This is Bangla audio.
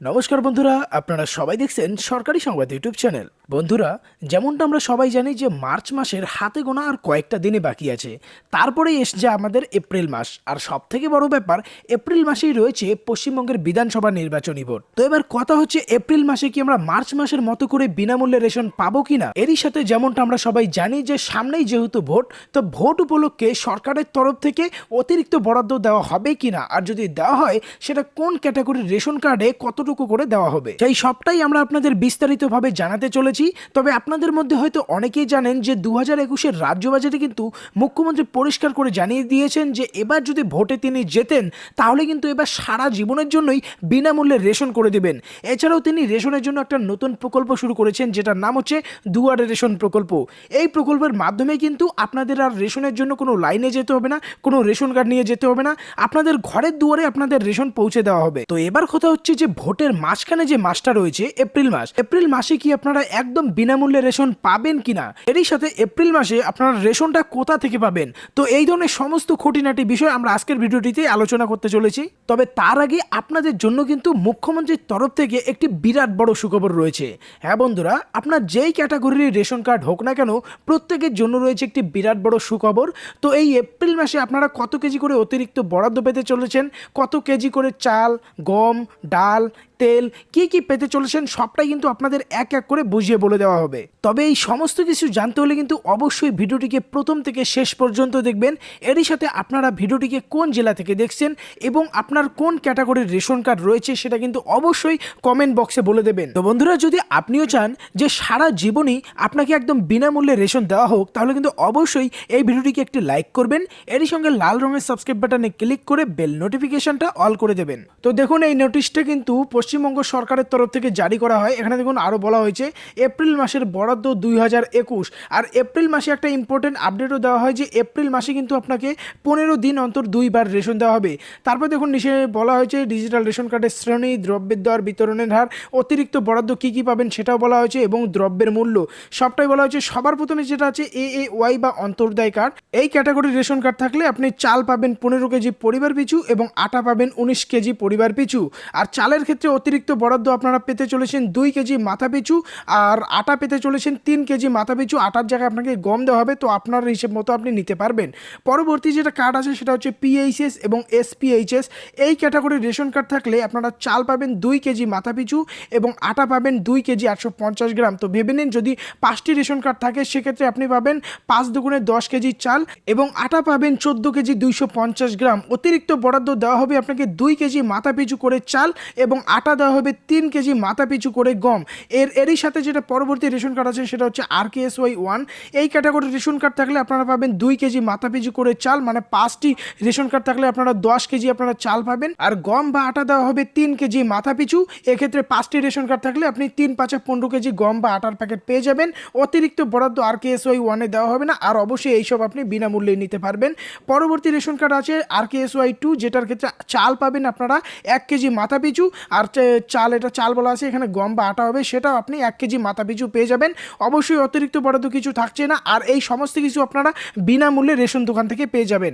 নমস্কার বন্ধুরা, আপনারা সবাই দেখছেন সরকারি সংবাদ ইউটিউব চ্যানেল। বন্ধুরা, যেমনটা আমরা সবাই জানি যে মার্চ মাসের হাতে গোনা আর কয়েকটা দিনে বাকি আছে, তারপরেই এসছে আমাদের এপ্রিল মাস। আর সব থেকে বড় ব্যাপার, এপ্রিল মাসেই রয়েছে পশ্চিমবঙ্গের বিধানসভা নির্বাচনী ভোট। তো এবার কথা হচ্ছে, এপ্রিল মাসে কি আমরা মার্চ মাসের মতো করে বিনামূল্যে রেশন পাবো কিনা। এরই সাথে যেমনটা আমরা সবাই জানি যে সামনেই যেহেতু ভোট, তো ভোট উপলক্ষে সরকারের তরফ থেকে অতিরিক্ত বরাদ্দ দেওয়া হবে কিনা, আর যদি দেওয়া হয় সেটা কোন ক্যাটাগরির রেশন কার্ডে কতটুকু করে দেওয়া হবে, সেই সবটাই আমরা আপনাদের বিস্তারিতভাবে জানাতে চলেছি। তবে আপনাদের মধ্যে হয়তো অনেকেই জানেন যে 2021-এর রাজ্য বাজেটে কিন্তু মুখ্যমন্ত্রী পরিষ্কার করে জানিয়ে দিয়েছেন যে এবার যদি ভোটে তিনি জেতেন তাহলে কিন্তু এবার সারা জীবনের জন্যই বিনামূল্যে রেশন করে দেবেন। এছাড়াও তিনি রেশনের জন্য একটা নতুন প্রকল্প শুরু করেছেন, যেটার নাম হচ্ছে দুয়ারে রেশন প্রকল্প। এই প্রকল্পের মাধ্যমে কিন্তু আপনাদের আর রেশনের জন্য কোনো লাইনে যেতে হবে না, কোনো রেশন কার্ড নিয়ে যেতে হবে না, আপনাদের ঘরের দুয়ারে আপনাদের রেশন পৌঁছে দেওয়া হবে। তো এবার কথা হচ্ছে যে ভোটের মাঝখানে যে মাসটা রয়েছে এপ্রিল মাসে কি আপনারা একদম বিনামূল্যে রেশন পাবেন কিনা, এরই সাথে এপ্রিল মাসে আপনারা রেশনটা কোথা থেকে পাবেন, তো এই ধরনের সমস্ত খুঁটিনাটি বিষয় আমরা আজকের ভিডিওটিতে আলোচনা করতে চলেছি। তবে তার আগে আপনাদের জন্য কিন্তু মুখ্যমন্ত্রীর তরফ থেকে একটি বিরাট বড় সুখবর রয়েছে। হ্যাঁ বন্ধুরা, আপনার যেই ক্যাটাগরির রেশন কার্ড হোক না কেন, প্রত্যেকের জন্য রয়েছে একটি বিরাট বড় সুখবর। তো এই এপ্রিল মাসে আপনারা কত কেজি করে অতিরিক্ত বরাদ্দ পেতে চলেছেন, কত কেজি করে চাল, গম, ডাল, তেল কি কি পেতে চলেছেন, সবটাই কিন্তু আপনাদের এক এক করে বুঝিয়ে বলে দেওয়া হবে। তবে এই সমস্ত কিছু জানতে হলে কিন্তু অবশ্যই ভিডিওটিকে প্রথম থেকে শেষ পর্যন্ত দেখবেন। এরই সাথে আপনারা ভিডিওটিকে কোন জেলা থেকে দেখছেন এবং আপনার কোন ক্যাটাগরির রেশন কার্ড রয়েছে সেটা কিন্তু অবশ্যই কমেন্ট বক্সে বলে দেবেন। তো বন্ধুরা, যদি আপনিও চান যে সারা জীবনই আপনাকে একদম বিনামূল্যে রেশন দেওয়া হোক, তাহলে কিন্তু অবশ্যই এই ভিডিওটিকে একটি লাইক করবেন, এরই সঙ্গে লাল রঙের সাবস্ক্রাইব বাটনে ক্লিক করে বেল নোটিফিকেশনটা অল করে দেবেন। তো দেখুন, এই নোটিশটা কিন্তু পশ্চিমবঙ্গ সরকারের তরফ থেকে জারি করা হয়। এখানে দেখুন আরও বলা হয়েছে এপ্রিল মাসের বরাদ্দ 2021। আর এপ্রিল মাসে একটা ইম্পর্টেন্ট আপডেটও দেওয়া হয় যে এপ্রিল মাসে কিন্তু আপনাকে 15 দিন অন্তর 2বার রেশন দেওয়া হবে। তারপর দেখুন নিচে বলা হয়েছে ডিজিটাল রেশন কার্ডের শ্রেণী, দ্রব্যের দর, বিতরণের হার, অতিরিক্ত বরাদ্দ কী কী পাবেন সেটাও বলা হয়েছে এবং দ্রব্যের মূল্য সবটাই বলা হয়েছে। সবার প্রথমে যেটা আছে AAY বা অন্তর্দায় কার্ড, এই ক্যাটাগরির রেশন কার্ড থাকলে আপনি চাল পাবেন 15 কেজি পরিবার পিছু এবং আটা পাবেন 19 কেজি পরিবার পিছু। আর চালের ক্ষেত্রে অতিরিক্ত বরাদ্দ আপনারা পেতে চলেছেন 2 কেজি মাথা পিছু, আর আটা পেতে চলেছেন 3 কেজি মাথা পিছু। আটার জায়গায় আপনাকে গম দেওয়া হবে, তো আপনার হিসেব মতো আপনি নিতে পারবেন। পরবর্তী যেটা কার্ড আছে সেটা হচ্ছে PHS এবং SPHS। এই ক্যাটাগরির রেশন কার্ড থাকলে আপনারা চাল পাবেন 2 কেজি মাথা পিছু এবং আটা পাবেন 2 কেজি 850 গ্রাম। তো ভেবে নিন, যদি 5টি রেশন কার্ড থাকে সেক্ষেত্রে আপনি পাবেন 5 দুগুণে 10 কেজি চাল এবং আটা পাবেন 14 কেজি 250 গ্রাম। অতিরিক্ত বরাদ্দ দেওয়া হবে আপনাকে 2 কেজি মাথা পিছু করে চাল এবং আটা দেওয়া হবে 3 কেজি মাথা পিছু করে গম। এরই সাথে যেটা পরবর্তী রেশন কার্ড আছে সেটা হচ্ছে RKSY 1। এই ক্যাটাগরির রেশন কার্ড থাকলে আপনারা পাবেন 2 কেজি মাথা পিছু করে চাল, মানে 5টি রেশন কার্ড থাকলে আপনারা 10 কেজি আপনারা চাল পাবেন। আর গম বা আটা দেওয়া হবে 3 কেজি মাথা পিছু। এক্ষেত্রে 5টি রেশন কার্ড থাকলে আপনি 3 5 15 কেজি গম বা আটার প্যাকেট পেয়ে যাবেন। অতিরিক্ত বরাদ্দ RKSY 1-এ দেওয়া হবে না, আর অবশ্যই এইসব আপনি বিনামূল্যে নিতে পারবেন। পরবর্তী রেশন কার্ড আছে RKSY 2, যেটার ক্ষেত্রে চাল পাবেন আপনারা 1 কেজি মাথা পিছু। আর চাল, এটা চাল বলা আছে, এখানে গম বা আটা হবে, সেটাও আপনি 1 কেজি মাথা পিছু পেয়ে যাবেন। অবশ্যই অতিরিক্ত বরাদ্দ কিছু থাকছে না, আর এই সমস্ত কিছু আপনারা বিনামূল্যে রেশন দোকান থেকে পেয়ে যাবেন।